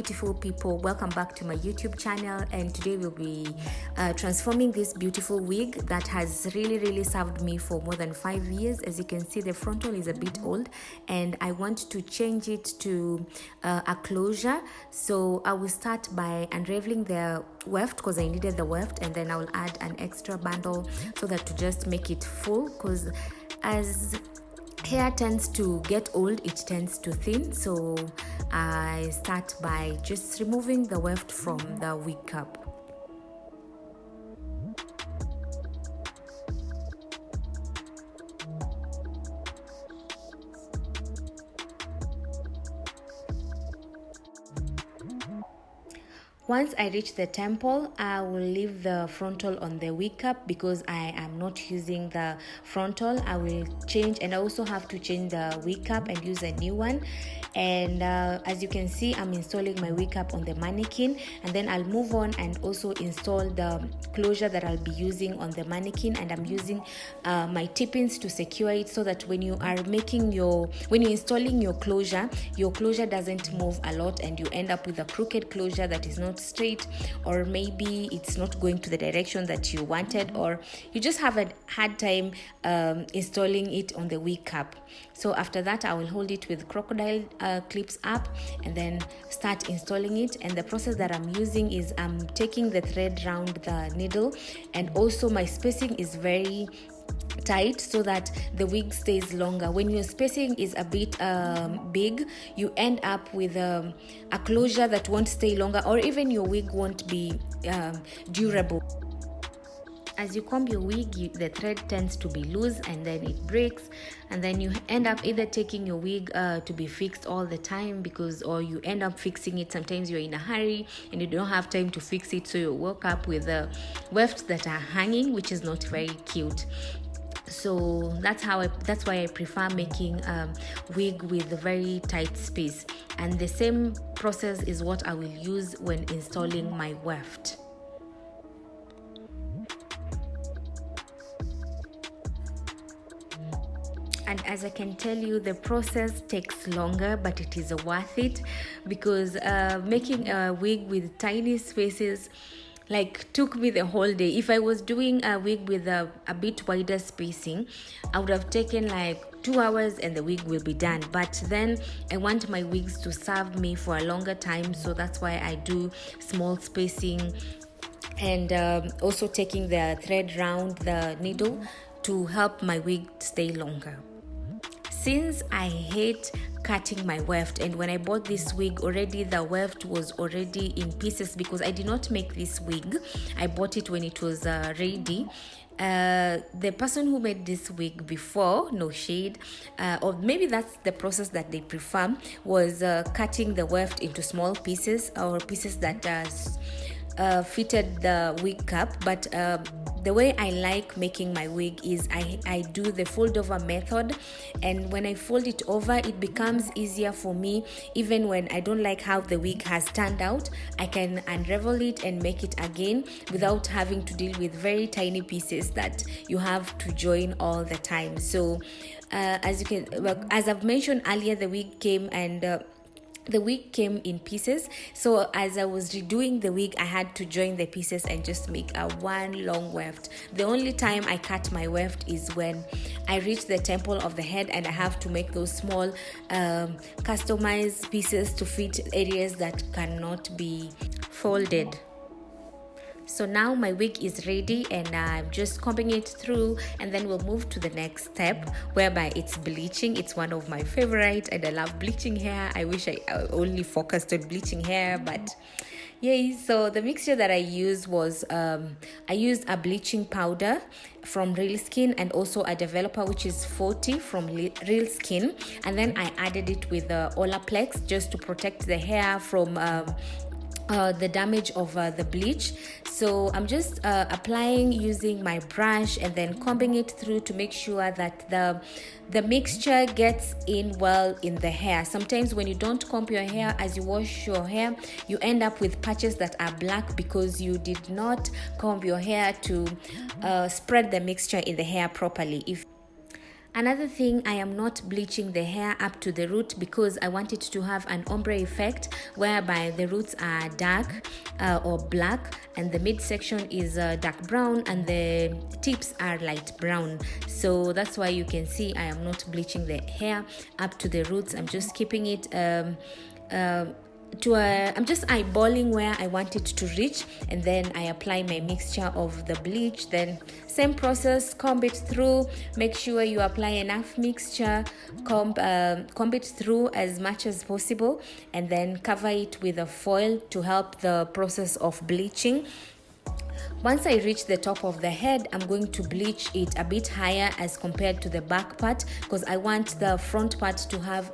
beautiful people, welcome back to my YouTube channel, and today we'll be transforming this beautiful wig that has really served me for more than 5 years. As you can see, the frontal is a bit old and I want to change it to a closure. So I will start by unraveling the weft because I needed the weft, and then I will add an extra bundle so that to just make it full, because as hair tends to get old, it tends to thin. So I start by just removing the weft from the wig cap. Once I reach the temple, I will leave the frontal on the wig cap because I am not using the frontal. I will change, and I also have to change the wig cap and use a new one. And as you can see, I'm installing my wig cap on the mannequin, and then I'll move on and also install the closure that I'll be using on the mannequin. And I'm using my tip-ins to secure it so that when you're installing your closure doesn't move a lot and you end up with a crooked closure that is not straight, or maybe it's not going to the direction that you wanted, or you just have a hard time installing it on the wig cap. So after that, I will hold it with crocodile clips up and then start installing it. And the process that I'm using is I'm taking the thread round the needle, and also my spacing is very tight so that the wig stays longer. When your spacing is a bit big, you end up with a closure that won't stay longer, or even your wig won't be durable. As you comb your wig, the thread tends to be loose and then it breaks, and then you end up either taking your wig to be fixed all the time, or you end up fixing it. Sometimes you're in a hurry and you don't have time to fix it, so you woke up with wefts that are hanging, which is not very cute. So that's why I prefer making wig with a very tight space, and the same process is what I will use when installing my weft. And as I can tell you, the process takes longer, but it is worth it, because making a wig with tiny spaces took me the whole day. If I was doing a wig with a bit wider spacing, I would have taken 2 hours and the wig will be done. But then I want my wigs to serve me for a longer time, so that's why I do small spacing, and also taking the thread round the needle to help my wig stay longer. Since I hate cutting my weft, and when I bought this wig already, the weft was already in pieces because I did not make this wig. I bought it when it was ready. The person who made this wig before, no shade, or maybe that's the process that they prefer, was cutting the weft into small pieces, or pieces that fitted the wig cap. But the way I like making my wig is I do the fold over method, and when I fold it over, it becomes easier for me. Even when I don't like how the wig has turned out, I can unravel it and make it again without having to deal with very tiny pieces that you have to join all the time. So as I've mentioned earlier, the wig came in pieces, so as I was redoing the wig, I had to join the pieces and just make a one long weft. The only time I cut my weft is when I reach the temple of the head and I have to make those small customized pieces to fit areas that cannot be folded. So now my wig is ready, and I'm just combing it through, and then we'll move to the next step, whereby it's bleaching. It's one of my favorite, and I love bleaching hair. I wish I only focused on bleaching hair, but yay. So the mixture that I used was I used a bleaching powder from Real Skin, and also a developer, which is 40 from Real Skin, and then I added it with Olaplex just to protect the hair from the damage of the bleach. So I'm just applying using my brush and then combing it through to make sure that the mixture gets in well in the hair. Sometimes when you don't comb your hair as you wash your hair, you end up with patches that are black because you did not comb your hair to spread the mixture in the hair properly. Another thing, I am not bleaching the hair up to the root because I want it to have an ombre effect whereby the roots are dark or black and the midsection is dark brown and the tips are light brown. So that's why you can see I am not bleaching the hair up to the roots. I'm just keeping it I'm just eyeballing where I want it to reach, and then I apply my mixture of the bleach. Then same process, comb it through, make sure you apply enough mixture, comb it through as much as possible, and then cover it with a foil to help the process of bleaching. Once I reach the top of the head, I'm going to bleach it a bit higher as compared to the back part because I want the front part to have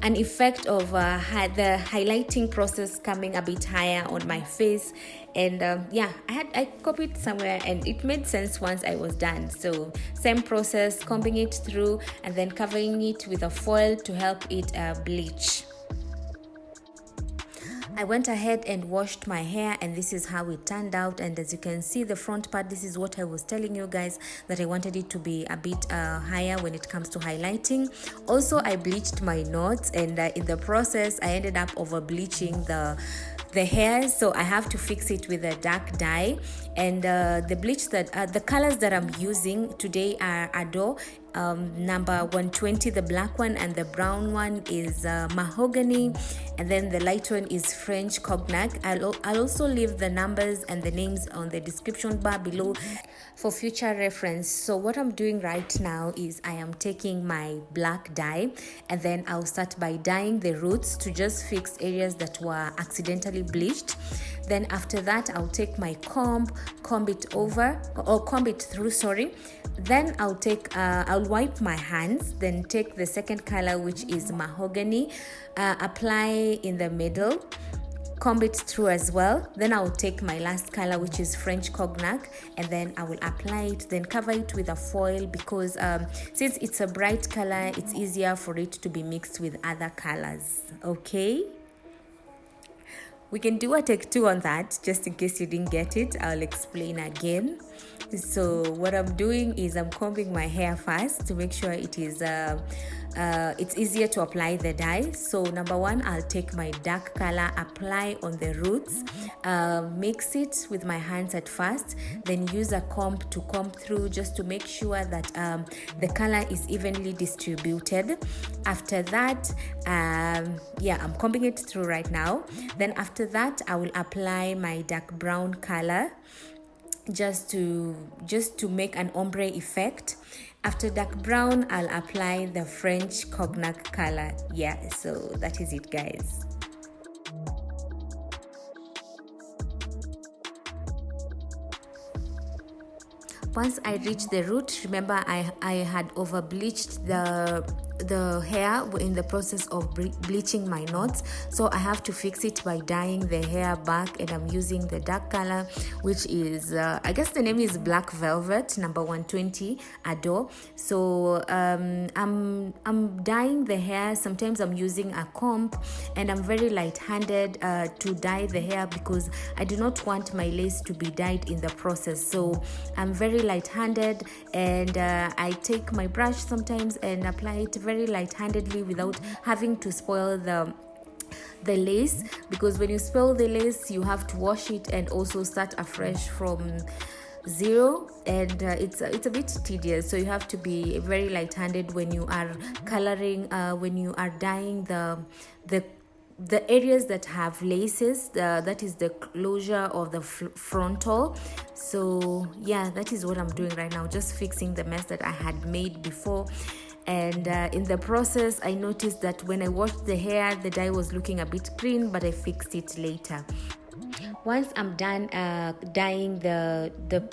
an effect of the highlighting process coming a bit higher on my face. And I copied somewhere and it made sense once I was done. So same process, combing it through and then covering it with a foil to help it bleach. I went ahead and washed my hair and this is how it turned out. And as you can see, the front part, this is what I was telling you guys, that I wanted it to be a bit higher when it comes to highlighting. Also, I bleached my knots, and in the process I ended up over bleaching the hair, so I have to fix it with a dark dye. And the bleach that the colors that I'm using today are Ado number 120, the black one, and the brown one is mahogany, and then the light one is French cognac. I'll also leave the numbers and the names on the description bar below for future reference. So what I'm doing right now is I am taking my black dye and then I'll start by dyeing the roots to just fix areas that were accidentally bleached. Then after that, I'll take my comb it through, then I'll wipe my hands, then take the second color, which is mahogany, apply in the middle, comb it through as well. Then I'll take my last color, which is French cognac, and then I will apply it, then cover it with a foil because since it's a bright color, it's easier for it to be mixed with other colors. Okay, we can do a take two on that, just in case you didn't get it. I'll explain again. So what I'm doing is I'm combing my hair first to make sure it is it's easier to apply the dye. So number one, I'll take my dark color, apply on the roots, mix it with my hands at first, then use a comb to comb through just to make sure that the color is evenly distributed. After that, I'm combing it through right now. Then after that, I will apply my dark brown color just to make an ombre effect. After dark brown, I'll apply the French cognac color. So that is it, guys. Once I reach the root, remember I had over bleached the hair in the process of bleaching my knots, so I have to fix it by dyeing the hair back, and I'm using the dark color, which is I guess the name is Black Velvet number 120 Ado. So I'm dyeing the hair. Sometimes I'm using a comb, and I'm very light-handed to dye the hair because I do not want my lace to be dyed in the process. So I'm very light-handed, and I take my brush sometimes and apply it very light-handedly without having to spoil the lace, because when you spoil the lace you have to wash it and also start afresh from zero, and it's a bit tedious. So you have to be very light-handed when you are coloring, when you are dyeing the areas that have laces, that is the closure of the frontal. So that is what I'm doing right now, just fixing the mess that I had made before. And in the process, I noticed that when I washed the hair, the dye was looking a bit green, but I fixed it later. Once I'm done dyeing the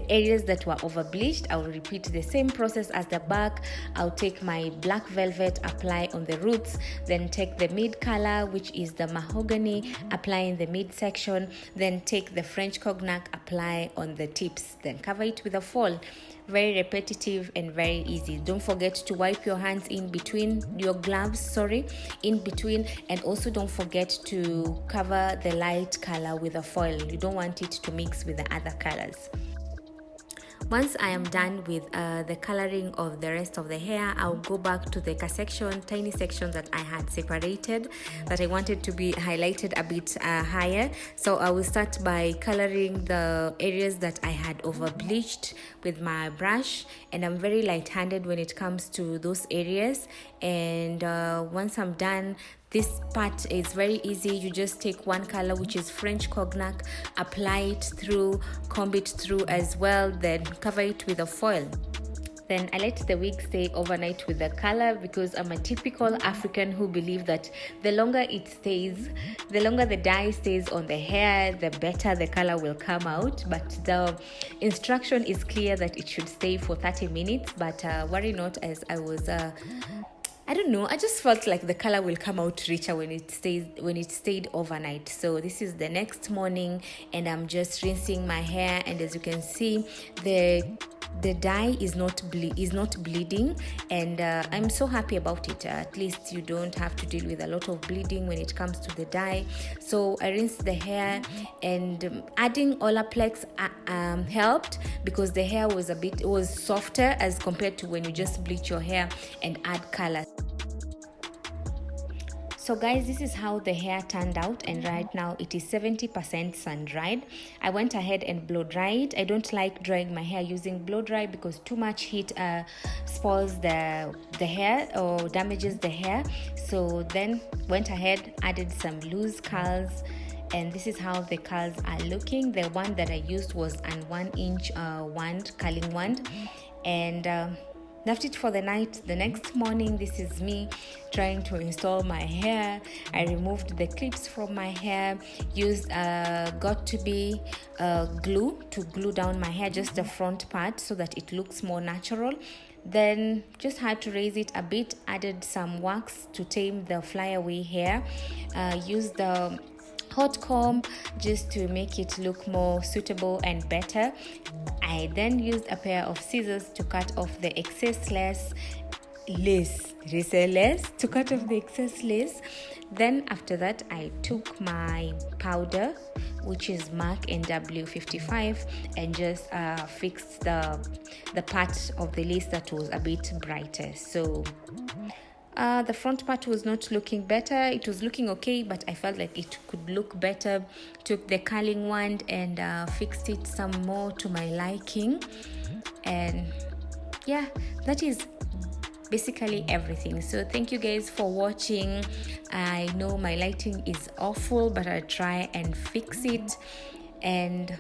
areas that were over bleached, I'll repeat the same process as the back. I'll take my Black Velvet, apply on the roots, then take the mid color, which is the mahogany, apply in the mid section, then take the French cognac, apply on the tips, then cover it with a foil. Very repetitive and very easy. Don't forget to wipe your hands in between your gloves, in between, and also don't forget to cover the light color with a foil. You don't want it to mix with the other colors. Once I am done with the coloring of the rest of the hair, I'll go back to the tiny section that I had separated that I wanted to be highlighted a bit higher. So I will start by coloring the areas that I had over bleached with my brush, and I'm very light-handed when it comes to those areas. And once I'm done, this part is very easy. You just take one color, which is French Cognac, apply it through, comb it through as well, then cover it with a foil. Then I let the wig stay overnight with the color, because I'm a typical African who believe that the longer it stays, the longer the dye stays on the hair, the better the color will come out. But the instruction is clear that it should stay for 30 minutes, but worry not, as I don't know, I just felt like the color will come out richer when it stayed overnight. So this is the next morning, and I'm just rinsing my hair, and as you can see, the dye is not bleeding, and I'm so happy about it. At least you don't have to deal with a lot of bleeding when it comes to the dye. So I rinsed the hair, and adding Olaplex helped, because the hair was softer as compared to when you just bleach your hair and add color. So guys, this is how the hair turned out, and right now it is 70% sun dried. I went ahead and blow dried. I don't like drying my hair using blow dry because too much heat spoils the hair or damages the hair. So then went ahead, added some loose curls, and this is how the curls are looking. The one that I used was an 1-inch wand, curling wand, and left it for the night. The next morning, this is me trying to install my hair. I removed the clips from my hair, used got2b glue to glue down my hair, just the front part, so that it looks more natural. Then just had to raise it a bit, added some wax to tame the flyaway hair, used the hot comb just to make it look more suitable and better. I then used a pair of scissors to cut off the excess lace. Then after that, I took my powder, which is MAC NW55, and just fixed the part of the lace that was a bit brighter. So the front part was not looking better. It was looking okay, but I felt like it could look better. Took the curling wand and fixed it some more to my liking. And yeah, that is basically everything. So thank you guys for watching. I know my lighting is awful, but I'll try and fix it. And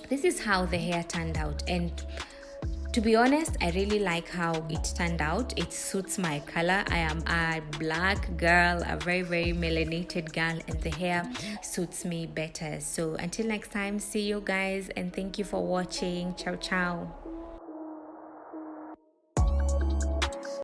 this is how the hair turned out, and to be honest, I really like how it turned out. It suits my color. I am a black girl, a very, very melanated girl, and the hair suits me better. So until next time, see you guys, and thank you for watching. Ciao, ciao.